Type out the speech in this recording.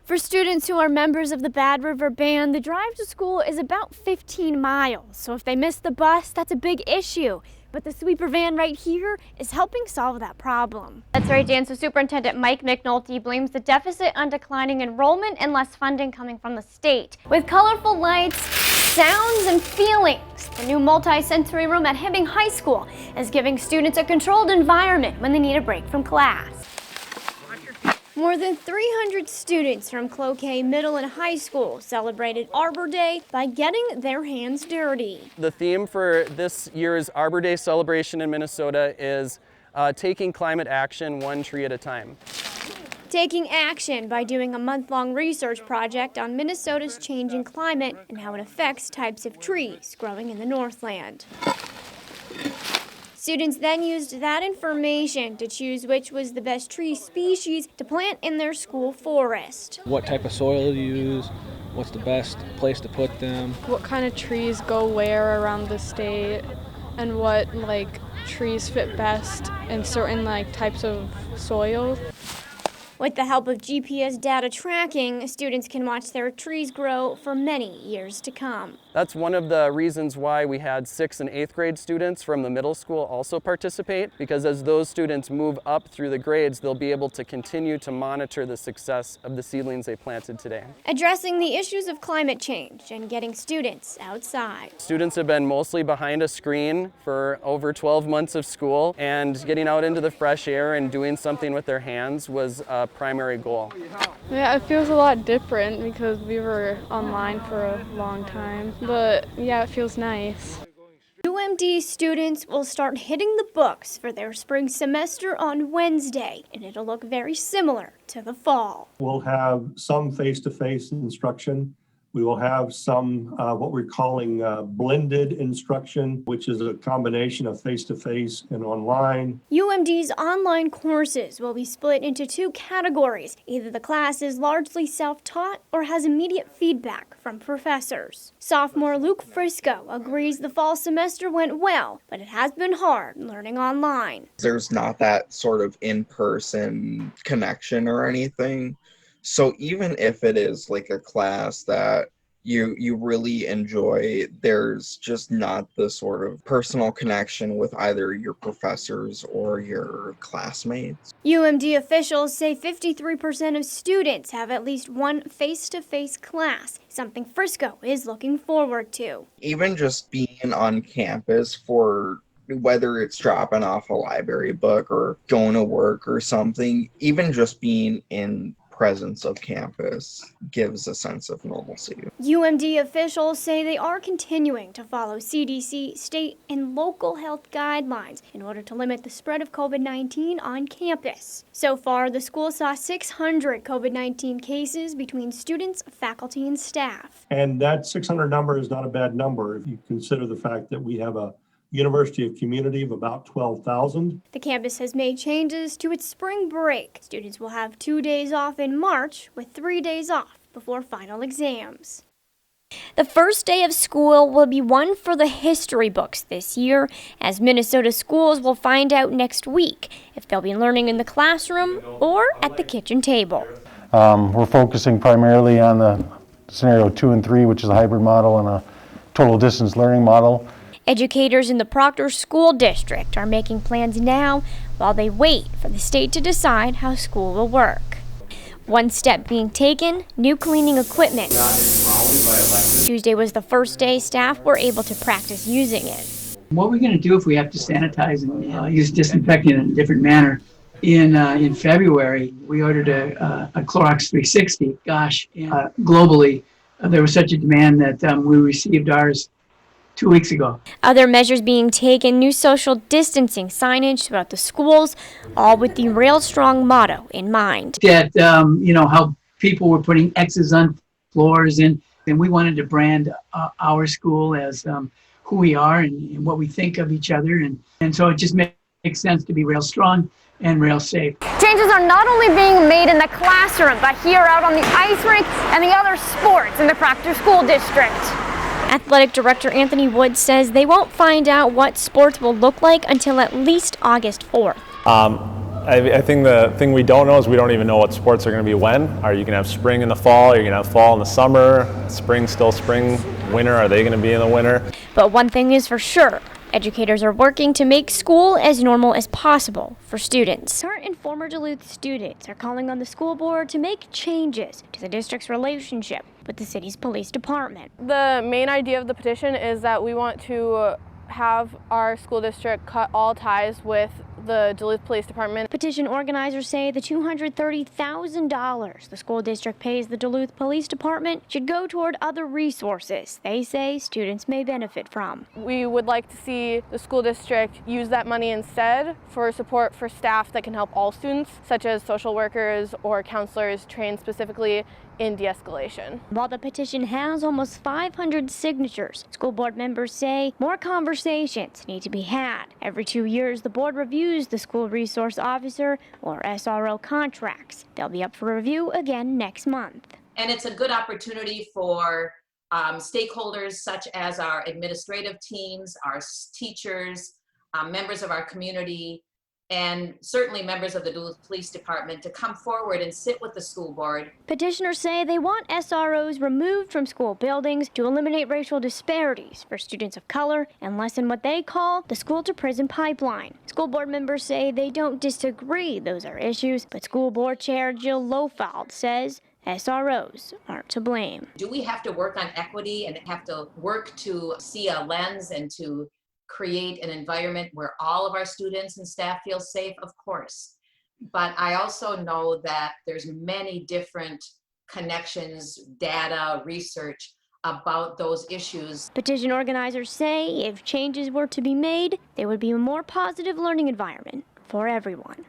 For students who are members of the Bad River Band, the drive to school is about 15 miles. So if they miss the bus, that's a big issue. But the sweeper van right here is helping solve that problem. That's right, Dan. So Superintendent Mike McNulty blames the deficit on declining enrollment and less funding coming from the state. With colorful lights, sounds, and feelings, the new multi-sensory room at Hibbing High School is giving students a controlled environment when they need a break from class. More than 300 students from Cloquet Middle and High School celebrated Arbor Day by getting their hands dirty. The theme for this year's Arbor Day celebration in Minnesota is taking climate action one tree at a time. Taking action by doing a month-long research project on Minnesota's changing climate and how it affects types of trees growing in the Northland. Students then used that information to choose which was the best tree species to plant in their school forest. What type of soil to use, what's the best place to put them. What kind of trees go where around the state, and what trees fit best in certain types of soil. With the help of GPS data tracking, students can watch their trees grow for many years to come. That's one of the reasons why we had 6th and 8th grade students from the middle school also participate, because as those students move up through the grades, they'll be able to continue to monitor the success of the seedlings they planted today. Addressing the issues of climate change and getting students outside. Students have been mostly behind a screen for over 12 months of school, and getting out into the fresh air and doing something with their hands was a primary goal. Yeah, it feels a lot different because we were online for a long time, but yeah, it feels nice. UMD students will start hitting the books for their spring semester on Wednesday, and it'll look very similar to the fall. We'll have some face-to-face instruction. We will have some what we're calling blended instruction, which is a combination of face-to-face and online. UMD's online courses will be split into 2 categories. Either the class is largely self-taught or has immediate feedback from professors. Sophomore Luke Frisco agrees the fall semester went well, but it has been hard learning online. There's not that sort of in-person connection or anything. So even if it is like a class that you really enjoy, there's just not the sort of personal connection with either your professors or your classmates. UMD officials say 53% of students have at least one face-to-face class, something Frisco is looking forward to. Even just being on campus for whether it's dropping off a library book or going to work or something, even just being in presence of campus gives a sense of normalcy. UMD officials say they are continuing to follow CDC, state, and local health guidelines in order to limit the spread of COVID-19 on campus. So far, the school saw 600 COVID-19 cases between students, faculty, and staff. And that 600 number is not a bad number if you consider the fact that we have a University of Community of about 12,000. The campus has made changes to its spring break. Students will have 2 days off in March with 3 days off before final exams. The first day of school will be one for the history books this year, as Minnesota schools will find out next week if they'll be learning in the classroom or at the kitchen table. We're focusing primarily on the scenario 2 and 3, which is a hybrid model and a total distance learning model. Educators in the Proctor School District are making plans now while they wait for the state to decide how school will work. One step being taken, new cleaning equipment. Tuesday was the first day staff were able to practice using it. What are we going to do if we have to sanitize and use disinfectant in a different manner? In February, we ordered a Clorox 360. Gosh, globally, there was such a demand that we received ours 2 weeks ago. Other measures being taken, new social distancing signage throughout the schools, all with the Rail Strong motto in mind. That, how people were putting X's on floors, and we wanted to brand our school as who we are and what we think of each other. And so it just makes sense to be Rail Strong and Rail Safe. Changes are not only being made in the classroom, but here out on the ice rink and the other sports in the Proctor School District. Athletic Director Anthony Wood says they won't find out what sports will look like until at least August 4th. I think the thing we don't know is we don't even know what sports are going to be when. Are you going to have spring in the fall? Are you going to have fall in the summer? Spring, still spring. Winter, are they going to be in the winter? But one thing is for sure. Educators are working to make school as normal as possible for students. Current and former Duluth students are calling on the school board to make changes to the district's relationship with the city's police department. The main idea of the petition is that we want to have our school district cut all ties with the Duluth Police Department. Petition organizers say the $230,000 the school district pays the Duluth Police Department should go toward other resources they say students may benefit from. We would like to see the school district use that money instead for support for staff that can help all students, such as social workers or counselors trained specifically in de-escalation. While the petition has almost 500 signatures, school board members say more conversations need to be had. Every 2 years, the board reviews the school resource officer or SRO contracts. They'll be up for review again next month. And it's a good opportunity for stakeholders such as our administrative teams, our teachers, members of our community, and certainly members of the Duluth Police Department to come forward and sit with the school board. Petitioners say they want SROs removed from school buildings to eliminate racial disparities for students of color and lessen what they call the school-to-prison pipeline. School board members say they don't disagree those are issues, but school board chair Jill Lofald says SROs aren't to blame. Do we have to work on equity and have to work to see a lens and to create an environment where all of our students and staff feel safe? Of course. But I also know that there's many different connections, data, research about those issues. Petition organizers say if changes were to be made, there would be a more positive learning environment for everyone.